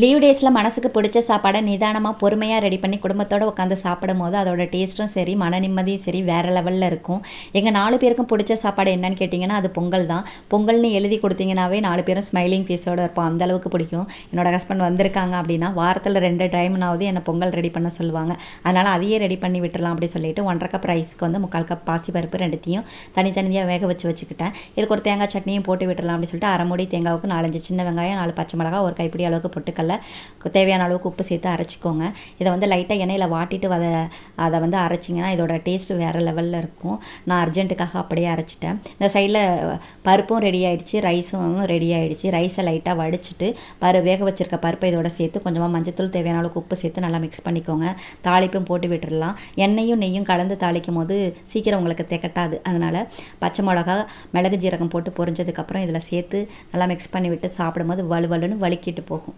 Leave டேஸில் மனசுக்கு பிடிச்ச சாப்பாடை நிதானமாக பொறுமையாக ரெடி பண்ணி குடும்பத்தோடு உட்காந்து சாப்பிடும் போது அதோட டேஸ்ட்டும் சரி மன நிம்மதியும் சரி வேறு லெவலில் இருக்கும். எங்கள் 4 பேருக்கும் பிடிச்ச சாப்பாடு என்னன்னு கேட்டிங்கன்னா அது பொங்கல் தான். பொங்கல்னு எழுதி கொடுத்தீங்கன்னாவே 4 பேரும் ஸ்மைலிங் ஃபேஸோடு இருப்போம், அந்தளவுக்கு பிடிக்கும். என்னோடய ஹஸ்பண்ட் வந்திருக்காங்க அப்படின்னா வாரத்தில் 2 டைம்னாவது என்னை பொங்கல் ரெடி பண்ண சொல்லுவாங்க. அதனால் அதையே ரெடி பண்ணி விட்டுடலாம் அப்படி சொல்லிட்டு 1.5 கப் ரைஸுக்கு வந்து 3/4 கப் பாசிப்பருப்பு ரெண்டுத்தையும் தனித்தனியாக வேக வச்சுக்கிட்டேன். இதுக்கு ஒரு தேங்காய் சட்னியும் போட்டு விட்டுடலாம் அப்படின்னு சொல்லிட்டு 1/2 மூடி தேங்காவுக்கு 4-5 சின்ன வெங்காயம், 4 பச்சை மிளகாய், ஒரு கைப்பிடி அளவுக்கு பொட்டுக்கல்ல, தேவையான அளவுக்கு உப்பு சேர்த்து அரைச்சிக்கோங்க. இதை வந்து லைட்டாக எண்ணெயில் வாட்டிட்டு அதை வந்து அரைச்சிங்கன்னா இதோட டேஸ்ட்டு வேறு லெவலில் இருக்கும். நான் அர்ஜென்ட்டுக்காக அப்படியே அரைச்சிட்டேன். இந்த சைடில் பருப்பும் ரெடி ஆகிடுச்சு, ரைஸும் ரெடி ஆகிடுச்சு. ரைஸை லைட்டாக வடிச்சிட்டு வேக வச்சுருக்க பருப்பை இதோட சேர்த்து கொஞ்சமாக மஞ்சத்தூள், தேவையான அளவுக்கு உப்பு சேர்த்து நல்லா மிக்ஸ் பண்ணிக்கோங்க. தாளிப்பும் போட்டு விட்டுடலாம். எண்ணெயும் நெய்யும் கலந்து தாளிக்கும் போது சீக்கிரம் உங்களுக்கு திகட்டாது. அதனால் பச்சை மிளகா, மிளகு, ஜீரகம் போட்டு பொரிஞ்சதுக்கப்புறம் இதில் சேர்த்து நல்லா மிக்ஸ் பண்ணி விட்டு சாப்பிடும்போது வலுவலுன்னு வலிக்கிட்டு போகும்.